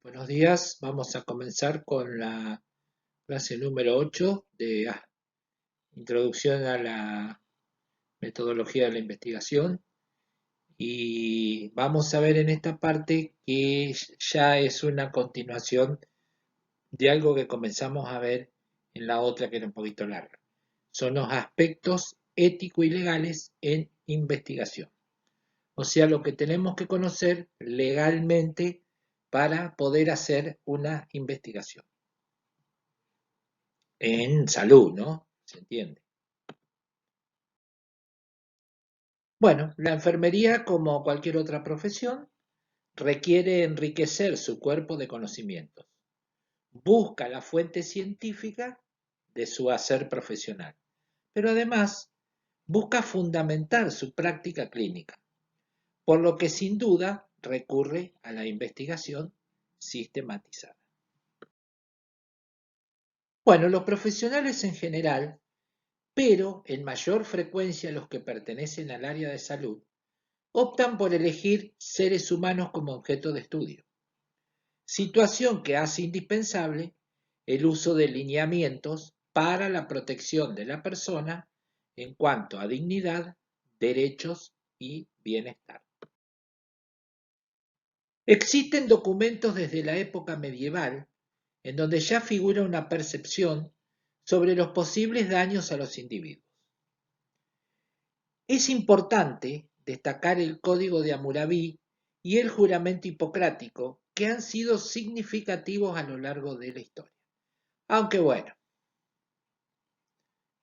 Buenos días, vamos a comenzar con la clase número 8 de Introducción a la Metodología de la Investigación y vamos a ver en esta parte que ya es una continuación de algo que comenzamos a ver en la otra que era un poquito larga. Son los aspectos éticos y legales en investigación. O sea, lo que tenemos que conocer legalmente para poder hacer una investigación. En salud, ¿no? ¿Se entiende? Bueno, la enfermería, como cualquier otra profesión, requiere enriquecer su cuerpo de conocimientos. Busca la fuente científica de su hacer profesional, pero además busca fundamentar su práctica clínica, por lo que sin duda recurre a la investigación sistematizada. Bueno, los profesionales en general, pero en mayor frecuencia los que pertenecen al área de salud, optan por elegir seres humanos como objeto de estudio, situación que hace indispensable el uso de lineamientos para la protección de la persona en cuanto a dignidad, derechos y bienestar. Existen documentos desde la época medieval en donde ya figura una percepción sobre los posibles daños a los individuos. Es importante destacar el Código de Hammurabi y el juramento hipocrático, que han sido significativos a lo largo de la historia. Aunque bueno,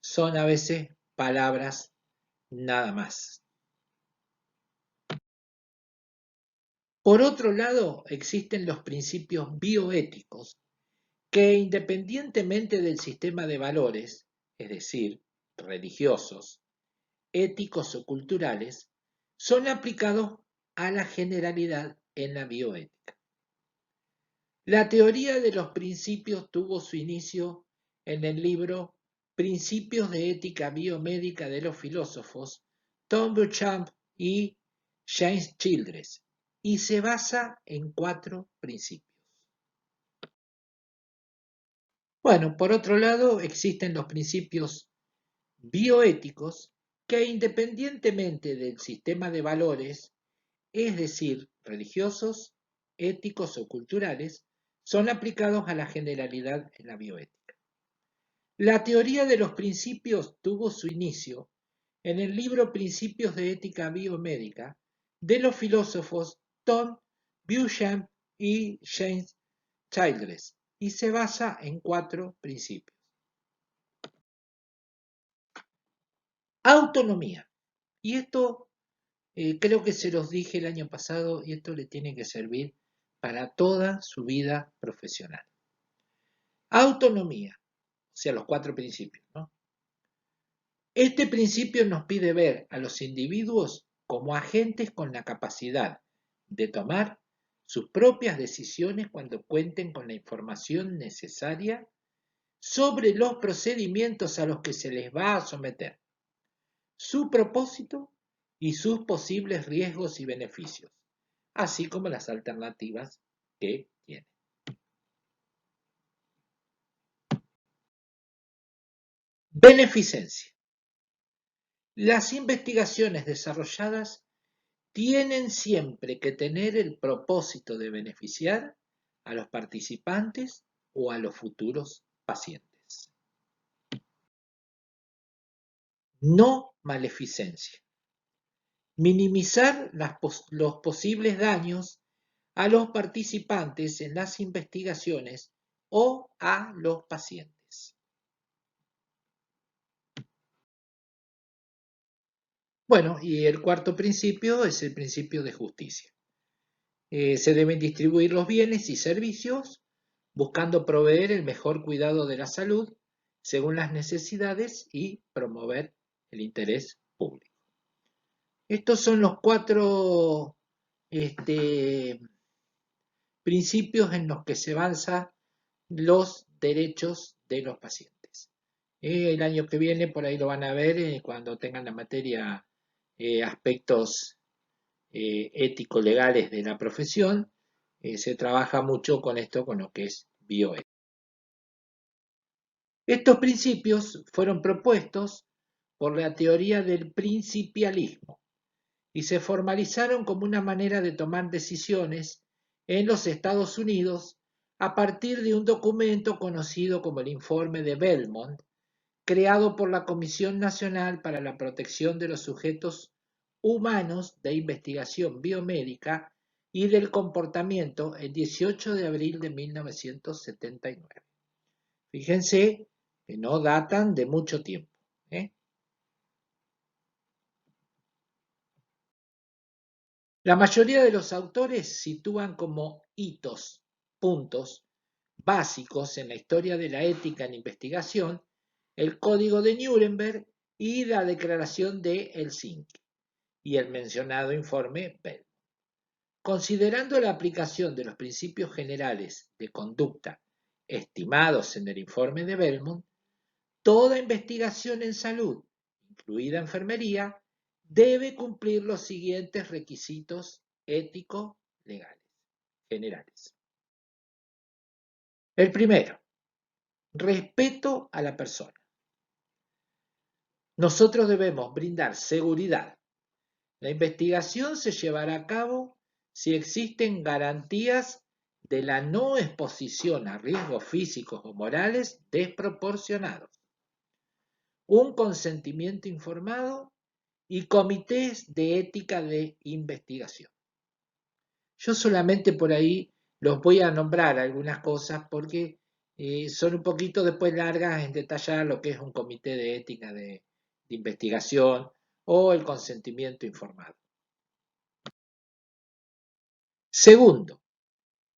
son a veces palabras nada más. Por otro lado, existen los principios bioéticos que, independientemente del sistema de valores, es decir, religiosos, éticos o culturales, son aplicados a la generalidad en la bioética. La teoría de los principios tuvo su inicio en el libro Principios de ética biomédica de los filósofos Tom Beauchamp y James Childress y se basa en 4 principios. Bueno, por otro lado, existen los principios bioéticos que, independientemente del sistema de valores, es decir, religiosos, éticos o culturales, son aplicados a la generalidad en la bioética. La teoría de los principios tuvo su inicio en el libro Principios de ética biomédica de los filósofos Tom Beauchamp y James Childress y se basa en 4 principios. Autonomía. Y esto creo que se los dije el año pasado y esto le tiene que servir para toda su vida profesional. Autonomía, o sea, los 4 principios, ¿no? Este principio nos pide ver a los individuos como agentes con la capacidad de tomar sus propias decisiones cuando cuenten con la información necesaria sobre los procedimientos a los que se les va a someter, su propósito y sus posibles riesgos y beneficios, así como las alternativas que tienen. Beneficencia. Las investigaciones desarrolladas tienen siempre que tener el propósito de beneficiar a los participantes o a los futuros pacientes. No maleficencia. Minimizar los posibles daños a los participantes en las investigaciones o a los pacientes. Bueno, y el cuarto principio es el principio de justicia. Se deben distribuir los bienes y servicios buscando proveer el mejor cuidado de la salud según las necesidades y promover el interés público. Estos son los 4 principios en los que se basan los derechos de los pacientes. El año que viene por ahí lo van a ver cuando tengan la materia aspectos ético-legales de la profesión se trabaja mucho con esto, con lo que es bioética. Estos principios fueron propuestos por la teoría del principialismo y se formalizaron como una manera de tomar decisiones en los Estados Unidos a partir de un documento conocido como el Informe de Belmont, creado por la Comisión Nacional para la Protección de los Sujetos Humanos de Investigación Biomédica y del Comportamiento el 18 de abril de 1979. Fíjense que no datan de mucho tiempo, ¿eh? La mayoría de los autores sitúan como hitos, puntos básicos en la historia de la ética en investigación el Código de Nuremberg y la Declaración de Helsinki y el mencionado informe Bell. Considerando la aplicación de los principios generales de conducta estimados en el informe de Belmont, toda investigación en salud, incluida enfermería, debe cumplir los siguientes requisitos ético-legales generales. El primero, respeto a la persona. Nosotros debemos brindar seguridad. La investigación se llevará a cabo si existen garantías de la no exposición a riesgos físicos o morales desproporcionados, un consentimiento informado y comités de ética de investigación. Yo solamente por ahí los voy a nombrar algunas cosas porque son un poquito después largas en detallar lo que es un comité de ética de investigación o el consentimiento informado. Segundo,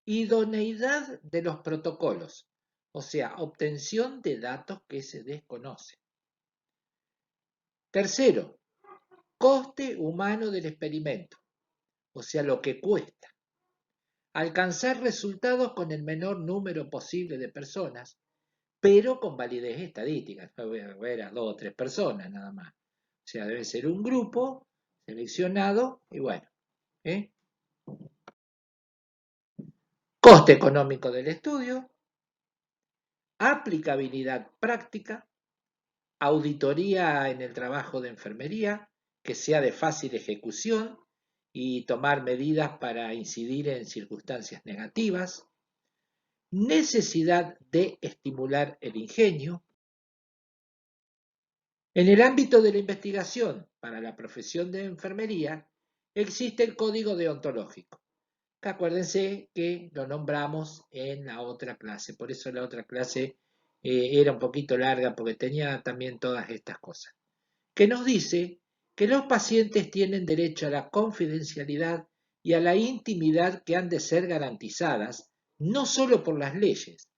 idoneidad de los protocolos, o sea, obtención de datos que se desconocen. Tercero, coste humano del experimento, o sea, lo que cuesta. Alcanzar resultados con el menor número posible de personas, pero con validez estadística. No voy a ver a 2 o 3 personas nada más. O sea, debe ser un grupo seleccionado y bueno. Coste económico del estudio, aplicabilidad práctica, auditoría en el trabajo de enfermería, que sea de fácil ejecución y tomar medidas para incidir en circunstancias negativas, necesidad de estimular el ingenio. En el ámbito de la investigación para la profesión de enfermería existe el código deontológico, que acuérdense que lo nombramos en la otra clase, por eso la otra clase era un poquito larga porque tenía también todas estas cosas, que nos dice que los pacientes tienen derecho a la confidencialidad y a la intimidad que han de ser garantizadas no solo por las leyes,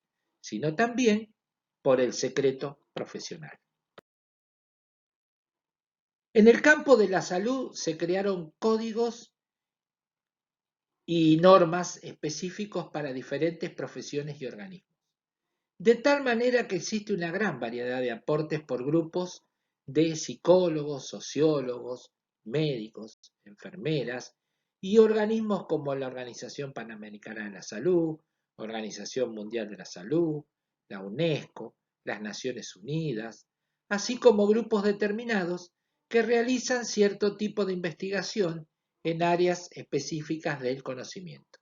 sino también por el secreto profesional. En el campo de la salud se crearon códigos y normas específicos para diferentes profesiones y organismos, de tal manera que existe una gran variedad de aportes por grupos de psicólogos, sociólogos, médicos, enfermeras y organismos como la Organización Panamericana de la Salud, Organización Mundial de la Salud, la UNESCO, las Naciones Unidas, así como grupos determinados que realizan cierto tipo de investigación en áreas específicas del conocimiento.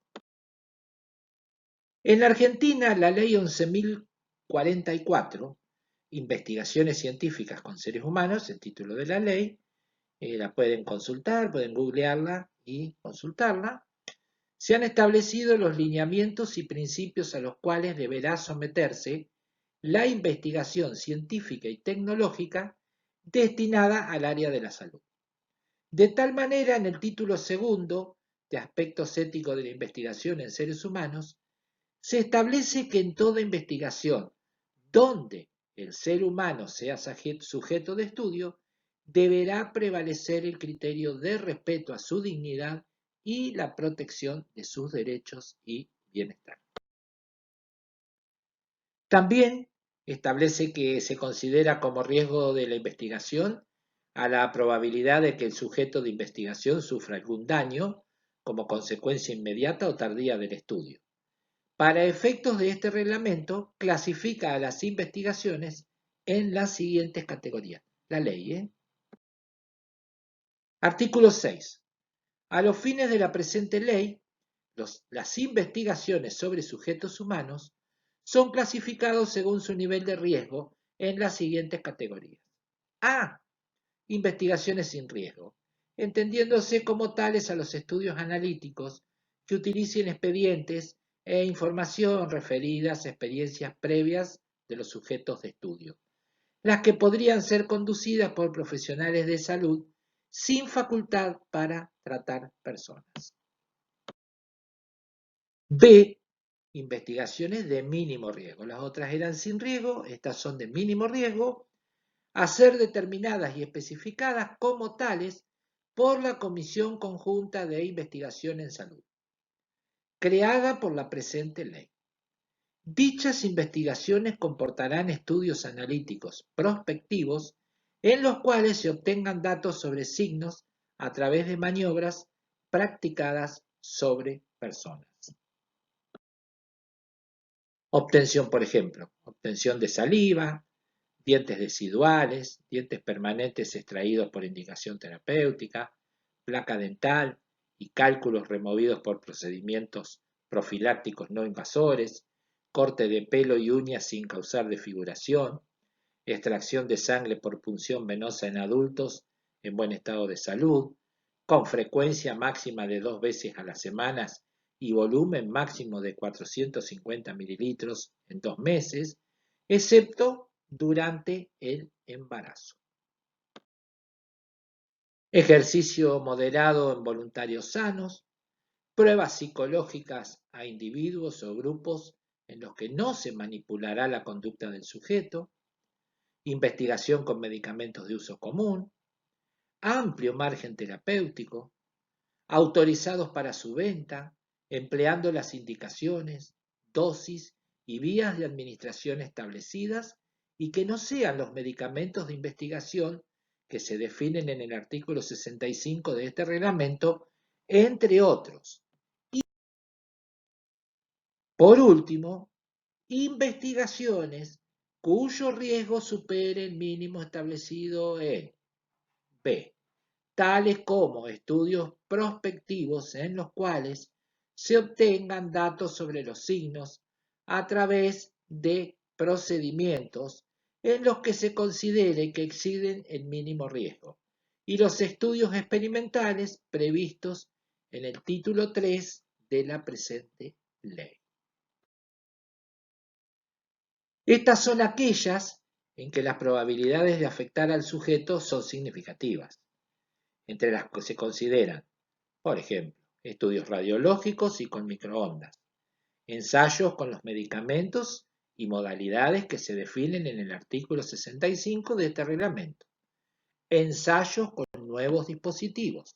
En la Argentina, la Ley 11.044, Investigaciones Científicas con Seres Humanos, el título de la ley, la pueden consultar, pueden googlearla y consultarla. Se han establecido los lineamientos y principios a los cuales deberá someterse la investigación científica y tecnológica destinada al área de la salud. De tal manera, en el título segundo de Aspectos éticos de la investigación en seres humanos, se establece que en toda investigación donde el ser humano sea sujeto de estudio, deberá prevalecer el criterio de respeto a su dignidad y la protección de sus derechos y bienestar. También establece que se considera como riesgo de la investigación a la probabilidad de que el sujeto de investigación sufra algún daño como consecuencia inmediata o tardía del estudio. Para efectos de este reglamento, clasifica a las investigaciones en las siguientes categorías. La ley, Artículo 6. A los fines de la presente ley, las investigaciones sobre sujetos humanos son clasificados según su nivel de riesgo en las siguientes categorías. A. Investigaciones sin riesgo, entendiéndose como tales a los estudios analíticos que utilicen expedientes e información referidas a experiencias previas de los sujetos de estudio, las que podrían ser conducidas por profesionales de salud sin facultad para tratar personas. B. Investigaciones de mínimo riesgo. Las otras eran sin riesgo, estas son de mínimo riesgo, a ser determinadas y especificadas como tales por la Comisión Conjunta de Investigación en Salud, creada por la presente ley. Dichas investigaciones comportarán estudios analíticos prospectivos en los cuales se obtengan datos sobre signos a través de maniobras practicadas sobre personas. Obtención, por ejemplo, obtención de saliva, dientes residuales, dientes permanentes extraídos por indicación terapéutica, placa dental y cálculos removidos por procedimientos profilácticos no invasores, corte de pelo y uñas sin causar desfiguración, extracción de sangre por punción venosa en adultos en buen estado de salud, con frecuencia máxima de 2 veces a la semana y volumen máximo de 450 mililitros en 2 meses, excepto durante el embarazo. Ejercicio moderado en voluntarios sanos, pruebas psicológicas a individuos o grupos en los que no se manipulará la conducta del sujeto, investigación con medicamentos de uso común, amplio margen terapéutico, autorizados para su venta, empleando las indicaciones, dosis y vías de administración establecidas y que no sean los medicamentos de investigación que se definen en el artículo 65 de este reglamento, entre otros. Y, por último, investigaciones cuyo riesgo supere el mínimo establecido en B. Tales como estudios prospectivos en los cuales se obtengan datos sobre los signos a través de procedimientos en los que se considere que exceden el mínimo riesgo, y los estudios experimentales previstos en el título 3 de la presente ley. Estas son aquellas en que las probabilidades de afectar al sujeto son significativas, entre las que se consideran, por ejemplo, estudios radiológicos y con microondas, ensayos con los medicamentos y modalidades que se definen en el artículo 65 de este reglamento, ensayos con nuevos dispositivos,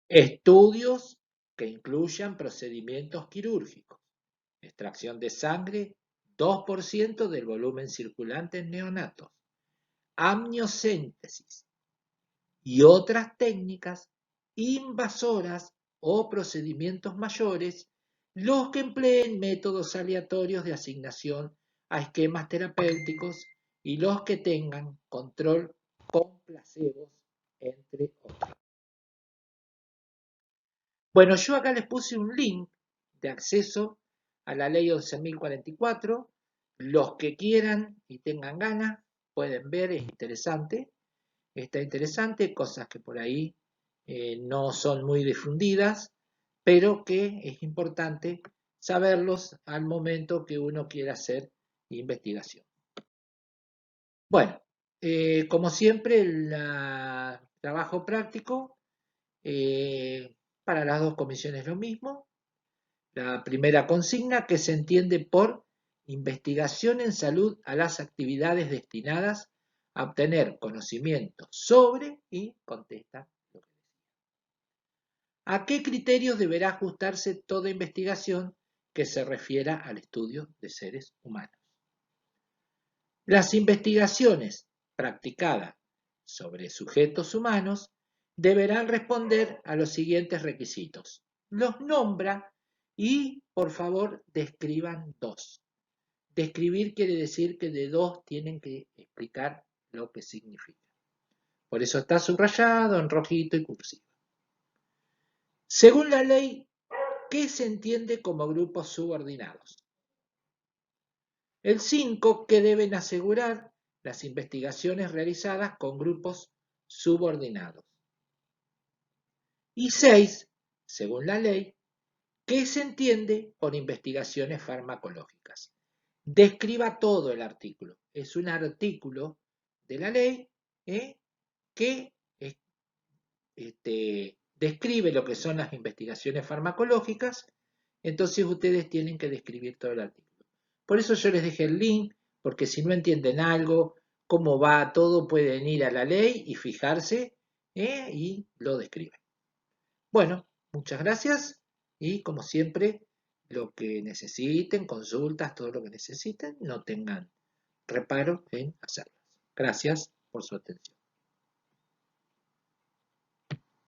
estudios que incluyan procedimientos quirúrgicos, extracción de sangre 2% del volumen circulante en neonatos, amniocéntesis y otras técnicas invasoras o procedimientos mayores, los que empleen métodos aleatorios de asignación a esquemas terapéuticos y los que tengan control con placebos, entre otros. Bueno, yo acá les puse un link de acceso a la ley 11.044. Los que quieran y tengan ganas pueden ver, es interesante. Está interesante, cosas que por ahí no son muy difundidas, pero que es importante saberlos al momento que uno quiera hacer investigación. Bueno, como siempre, el trabajo práctico para las dos comisiones lo mismo. La primera consigna, que se entiende por investigación en salud a las actividades destinadas a obtener conocimiento sobre, y contesta lo que decía. ¿A qué criterios deberá ajustarse toda investigación que se refiera al estudio de seres humanos? Las investigaciones practicadas sobre sujetos humanos deberán responder a los siguientes requisitos. Los nombra y, por favor, describan dos. Describir quiere decir que de dos tienen que explicar lo que significa. Por eso está subrayado en rojito y cursivo. Según la ley, ¿qué se entiende como grupos subordinados? El 5, que deben asegurar las investigaciones realizadas con grupos subordinados. Y 6, según la ley, ¿qué se entiende por investigaciones farmacológicas? Describa todo el artículo. Es un artículo de la ley que describe lo que son las investigaciones farmacológicas, entonces ustedes tienen que describir todo el artículo. Por eso yo les dejé el link, porque si no entienden algo, cómo va todo, pueden ir a la ley y fijarse y lo describen. Bueno, muchas gracias y como siempre, lo que necesiten, consultas, todo lo que necesiten, no tengan reparo en hacerlas. Gracias por su atención.